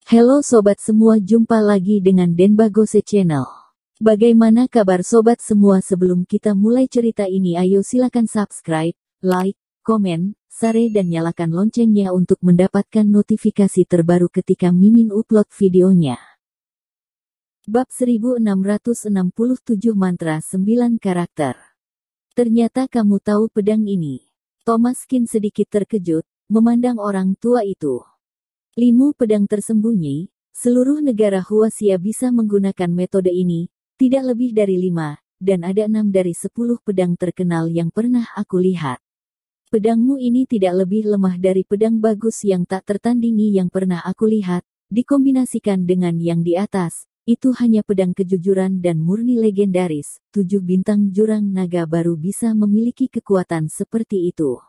Halo sobat semua, jumpa lagi dengan Denbagose Channel. Bagaimana kabar sobat semua? Sebelum kita mulai cerita ini, ayo silakan subscribe, like, komen, share dan nyalakan loncengnya untuk mendapatkan notifikasi terbaru ketika Mimin upload videonya. Bab 1667 Mantra 9 Karakter. Ternyata kamu tahu pedang ini. Thomaskin sedikit terkejut, memandang orang tua itu. 5 pedang tersembunyi, seluruh negara Huasia bisa menggunakan metode ini, tidak lebih dari 5, dan ada 6 dari 10 pedang terkenal yang pernah aku lihat. Pedangmu ini tidak lebih lemah dari pedang bagus yang tak tertandingi yang pernah aku lihat, dikombinasikan dengan yang di atas, itu hanya pedang kejujuran dan murni legendaris. 7 bintang jurang naga baru bisa memiliki kekuatan seperti itu.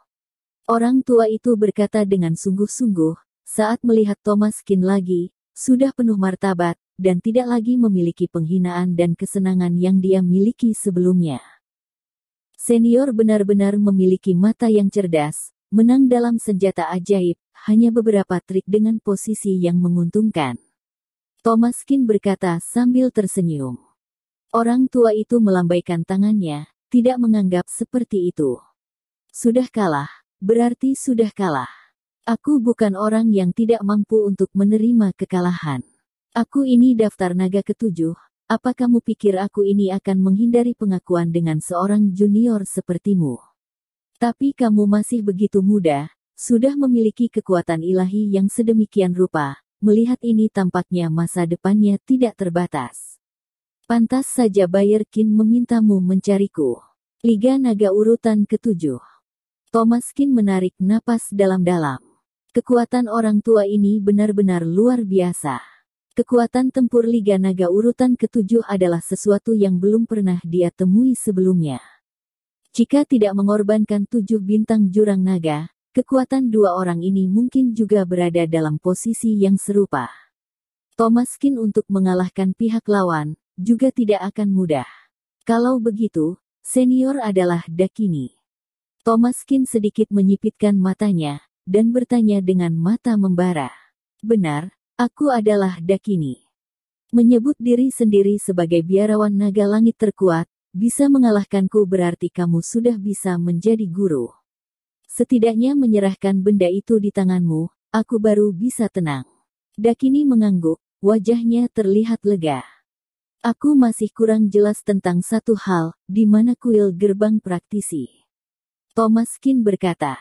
Orang tua itu berkata dengan sungguh-sungguh, saat melihat Thomaskin lagi, sudah penuh martabat, dan tidak lagi memiliki penghinaan dan kesenangan yang dia miliki sebelumnya. Senior benar-benar memiliki mata yang cerdas, menang dalam senjata ajaib, hanya beberapa trik dengan posisi yang menguntungkan. Thomaskin berkata sambil tersenyum. Orang tua itu melambaikan tangannya, tidak menganggap seperti itu. Sudah kalah, berarti sudah kalah. Aku bukan orang yang tidak mampu untuk menerima kekalahan. Aku ini daftar naga ke-7, apa kamu pikir aku ini akan menghindari pengakuan dengan seorang junior sepertimu? Tapi kamu masih begitu muda, sudah memiliki kekuatan ilahi yang sedemikian rupa, melihat ini tampaknya masa depannya tidak terbatas. Pantas saja Bayerkin memintamu mencariku. Liga Naga urutan ke-7. Thomaskin menarik napas dalam-dalam. Kekuatan orang tua ini benar-benar luar biasa. Kekuatan tempur Liga Naga urutan ke-7 adalah sesuatu yang belum pernah dia temui sebelumnya. Jika tidak mengorbankan 7 bintang jurang naga, kekuatan 2 orang ini mungkin juga berada dalam posisi yang serupa. Thomaskin untuk mengalahkan pihak lawan, juga tidak akan mudah. Kalau begitu, senior adalah Dakini. Thomaskin sedikit menyipitkan matanya, dan bertanya dengan mata membara. Benar, aku adalah Dakini. Menyebut diri sendiri sebagai biarawan naga langit terkuat, bisa mengalahkanku berarti kamu sudah bisa menjadi guru. Setidaknya menyerahkan benda itu di tanganmu, aku baru bisa tenang. Dakini mengangguk, wajahnya terlihat lega. Aku masih kurang jelas tentang satu hal, di mana kuil gerbang praktisi. Thomaskin berkata.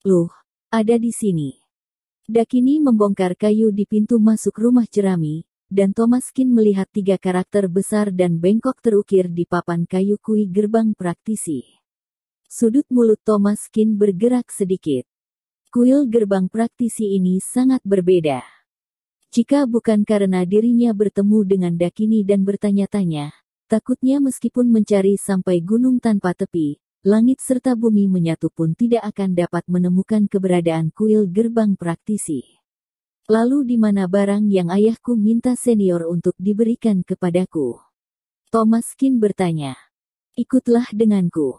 Loh, ada di sini. Dakini membongkar kayu di pintu masuk rumah jerami, dan Thomaskin melihat 3 karakter besar dan bengkok terukir di papan kayu kuil gerbang praktisi. Sudut mulut Thomaskin bergerak sedikit. Kuil gerbang praktisi ini sangat berbeda. Jika bukan karena dirinya bertemu dengan Dakini dan bertanya-tanya, takutnya meskipun mencari sampai gunung tanpa tepi, langit serta bumi menyatu pun tidak akan dapat menemukan keberadaan kuil gerbang praktisi. Lalu di mana barang yang ayahku minta senior untuk diberikan kepadaku? Thomaskin bertanya. Ikutlah denganku.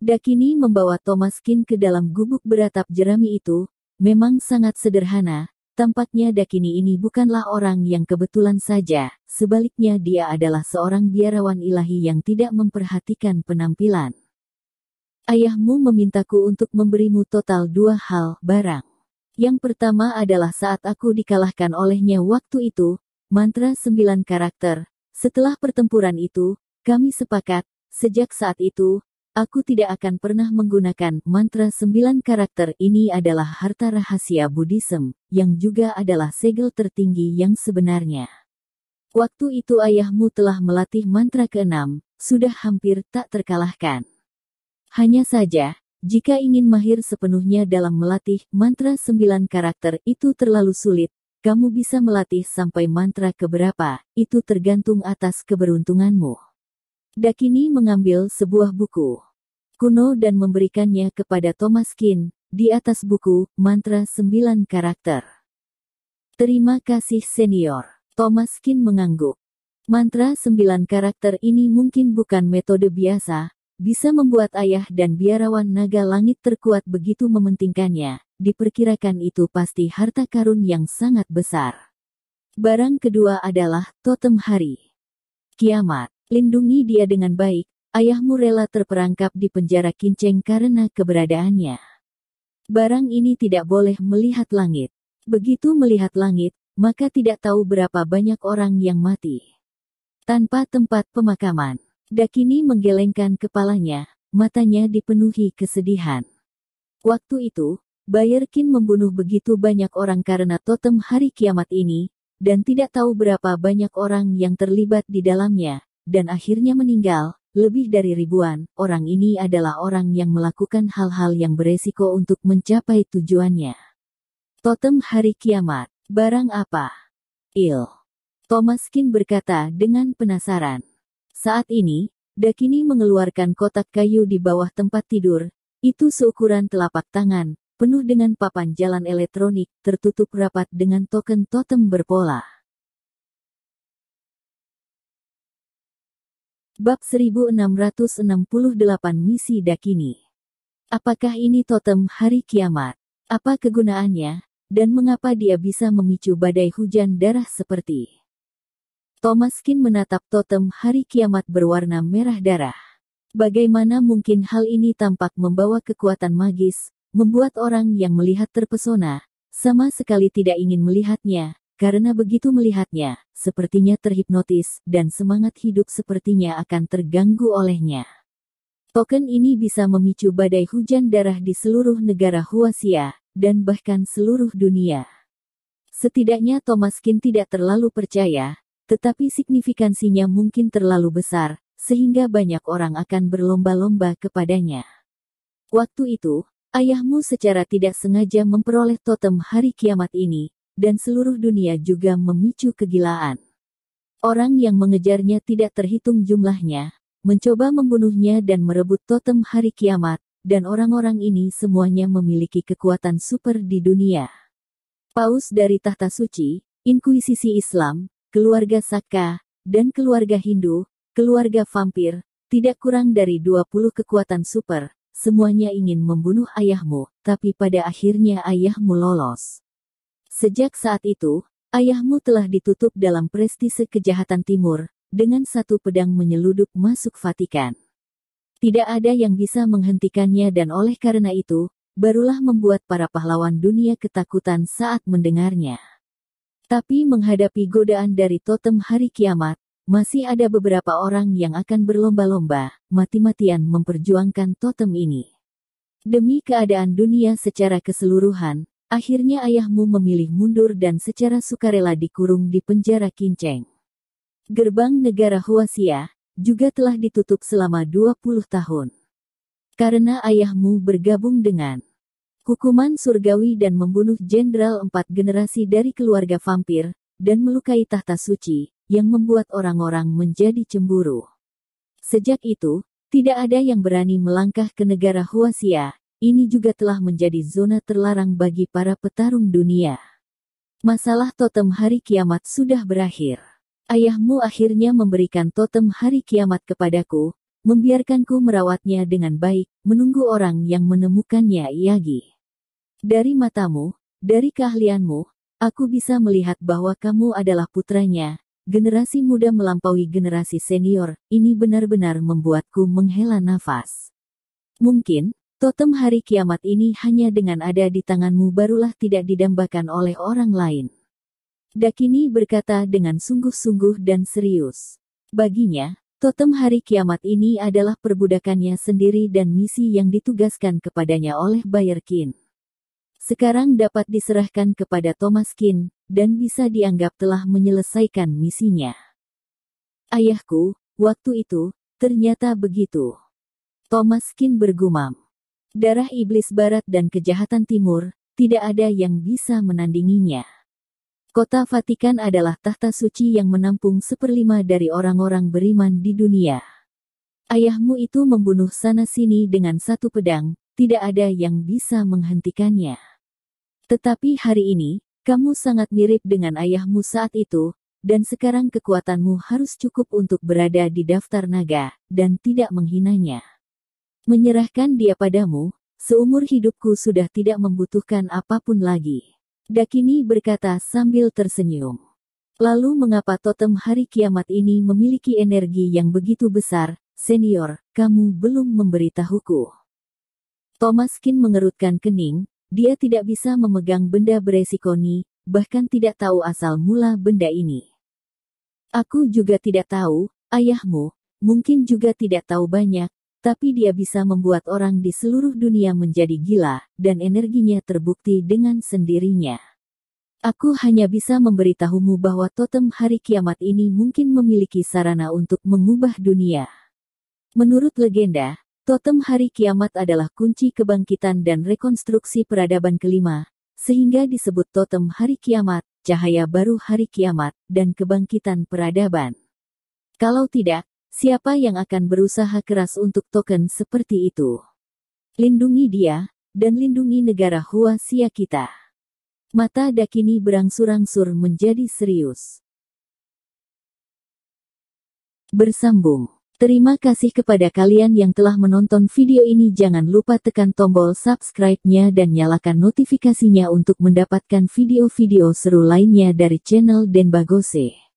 Dakini membawa Thomaskin ke dalam gubuk beratap jerami itu, memang sangat sederhana, tampaknya Dakini ini bukanlah orang yang kebetulan saja, sebaliknya dia adalah seorang biarawan ilahi yang tidak memperhatikan penampilan. Ayahmu memintaku untuk memberimu total 2 hal, barang. Yang pertama adalah saat aku dikalahkan olehnya waktu itu, mantra 9 karakter. Setelah pertempuran itu, kami sepakat, sejak saat itu, aku tidak akan pernah menggunakan mantra 9 karakter. Ini adalah harta rahasia Buddhism, yang juga adalah segel tertinggi yang sebenarnya. Waktu itu ayahmu telah melatih mantra ke-6, sudah hampir tak terkalahkan. Hanya saja, jika ingin mahir sepenuhnya dalam melatih mantra 9 karakter itu terlalu sulit, kamu bisa melatih sampai mantra keberapa, itu tergantung atas keberuntunganmu. Dakini mengambil sebuah buku kuno dan memberikannya kepada Thomaskin, di atas buku, mantra 9 karakter. Terima kasih senior. Thomaskin mengangguk. Mantra 9 karakter ini mungkin bukan metode biasa, bisa membuat ayah dan biarawan naga langit terkuat begitu mementingkannya, diperkirakan itu pasti harta karun yang sangat besar. Barang kedua adalah totem hari kiamat. Lindungi dia dengan baik. Ayahmu rela terperangkap di penjara Kinceng karena keberadaannya. Barang ini tidak boleh melihat langit. Begitu melihat langit, maka tidak tahu berapa banyak orang yang mati. Tanpa tempat pemakaman. Dakini menggelengkan kepalanya, matanya dipenuhi kesedihan. Waktu itu, Bayerkin membunuh begitu banyak orang karena totem hari kiamat ini, dan tidak tahu berapa banyak orang yang terlibat di dalamnya, dan akhirnya meninggal. Lebih dari ribuan, orang ini adalah orang yang melakukan hal-hal yang beresiko untuk mencapai tujuannya. Totem hari kiamat, barang apa? Thomaskin berkata dengan penasaran. Saat ini, Dakini mengeluarkan kotak kayu di bawah tempat tidur, itu seukuran telapak tangan, penuh dengan papan jalan elektronik, tertutup rapat dengan token totem berpola. Bab 1668 Misi Dakini. Apakah ini totem hari kiamat? Apa kegunaannya? Dan mengapa dia bisa memicu badai hujan darah seperti? Thomaskin menatap totem hari kiamat berwarna merah darah. Bagaimana mungkin hal ini tampak membawa kekuatan magis, membuat orang yang melihat terpesona, sama sekali tidak ingin melihatnya. Karena begitu melihatnya, sepertinya terhipnotis, dan semangat hidup sepertinya akan terganggu olehnya. Token ini bisa memicu badai hujan darah di seluruh negara Huasia, dan bahkan seluruh dunia. Setidaknya Thomaskin tidak terlalu percaya, tetapi signifikansinya mungkin terlalu besar, sehingga banyak orang akan berlomba-lomba kepadanya. Waktu itu, ayahmu secara tidak sengaja memperoleh totem hari kiamat ini, dan seluruh dunia juga memicu kegilaan. Orang yang mengejarnya tidak terhitung jumlahnya, mencoba membunuhnya dan merebut totem hari kiamat, dan orang-orang ini semuanya memiliki kekuatan super di dunia. Paus dari tahta suci, Inkuisisi Islam, keluarga Saka, dan keluarga Hindu, keluarga vampir, tidak kurang dari 20 kekuatan super, semuanya ingin membunuh ayahmu, tapi pada akhirnya ayahmu lolos. Sejak saat itu, ayahmu telah ditutup dalam prestise kejahatan timur, dengan satu pedang menyeludup masuk Vatikan. Tidak ada yang bisa menghentikannya dan oleh karena itu, barulah membuat para pahlawan dunia ketakutan saat mendengarnya. Tapi menghadapi godaan dari totem hari kiamat, masih ada beberapa orang yang akan berlomba-lomba, mati-matian memperjuangkan totem ini. Demi keadaan dunia secara keseluruhan, akhirnya ayahmu memilih mundur dan secara sukarela dikurung di penjara Kinceng. Gerbang negara Huasia juga telah ditutup selama 20 tahun. Karena ayahmu bergabung dengan hukuman surgawi dan membunuh jenderal 4 generasi dari keluarga vampir, dan melukai tahta suci, yang membuat orang-orang menjadi cemburu. Sejak itu, tidak ada yang berani melangkah ke negara Huasia. Ini juga telah menjadi zona terlarang bagi para petarung dunia. Masalah totem hari kiamat sudah berakhir. Ayahmu akhirnya memberikan totem hari kiamat kepadaku, membiarkanku merawatnya dengan baik, menunggu orang yang menemukannya Iyagi. Dari matamu, dari keahlianmu, aku bisa melihat bahwa kamu adalah putranya. Generasi muda melampaui generasi senior, ini benar-benar membuatku menghela nafas. Mungkin, totem hari kiamat ini hanya dengan ada di tanganmu barulah tidak didambakan oleh orang lain. Dakini berkata dengan sungguh-sungguh dan serius. Baginya, totem hari kiamat ini adalah perbudakannya sendiri dan misi yang ditugaskan kepadanya oleh Bayerkin. Sekarang dapat diserahkan kepada Thomaskin, dan bisa dianggap telah menyelesaikan misinya. Ayahku, waktu itu, ternyata begitu. Thomaskin bergumam. Darah iblis barat dan kejahatan timur, tidak ada yang bisa menandinginya. Kota Vatikan adalah tahta suci yang menampung 1/5 dari orang-orang beriman di dunia. Ayahmu itu membunuh sana-sini dengan satu pedang, tidak ada yang bisa menghentikannya. Tetapi hari ini, kamu sangat mirip dengan ayahmu saat itu, dan sekarang kekuatanmu harus cukup untuk berada di daftar naga, dan tidak menghinanya. Menyerahkan dia padamu, seumur hidupku sudah tidak membutuhkan apapun lagi. Dakini berkata sambil tersenyum. Lalu mengapa totem hari kiamat ini memiliki energi yang begitu besar? Senior, kamu belum memberitahuku. Thomas Kin mengerutkan kening, dia tidak bisa memegang benda beresiko ini, bahkan tidak tahu asal mula benda ini. Aku juga tidak tahu, ayahmu, mungkin juga tidak tahu banyak, tapi dia bisa membuat orang di seluruh dunia menjadi gila, dan energinya terbukti dengan sendirinya. Aku hanya bisa memberitahumu bahwa totem hari kiamat ini mungkin memiliki sarana untuk mengubah dunia. Menurut legenda, totem hari kiamat adalah kunci kebangkitan dan rekonstruksi peradaban kelima, sehingga disebut totem hari kiamat, cahaya baru hari kiamat, dan kebangkitan peradaban. Kalau tidak, siapa yang akan berusaha keras untuk token seperti itu? Lindungi dia, dan lindungi negara Huaxia kita. Mata Dakini berangsur-angsur menjadi serius. Bersambung. Terima kasih kepada kalian yang telah menonton video ini. Jangan lupa tekan tombol subscribe-nya dan nyalakan notifikasinya untuk mendapatkan video-video seru lainnya dari channel Denbagose.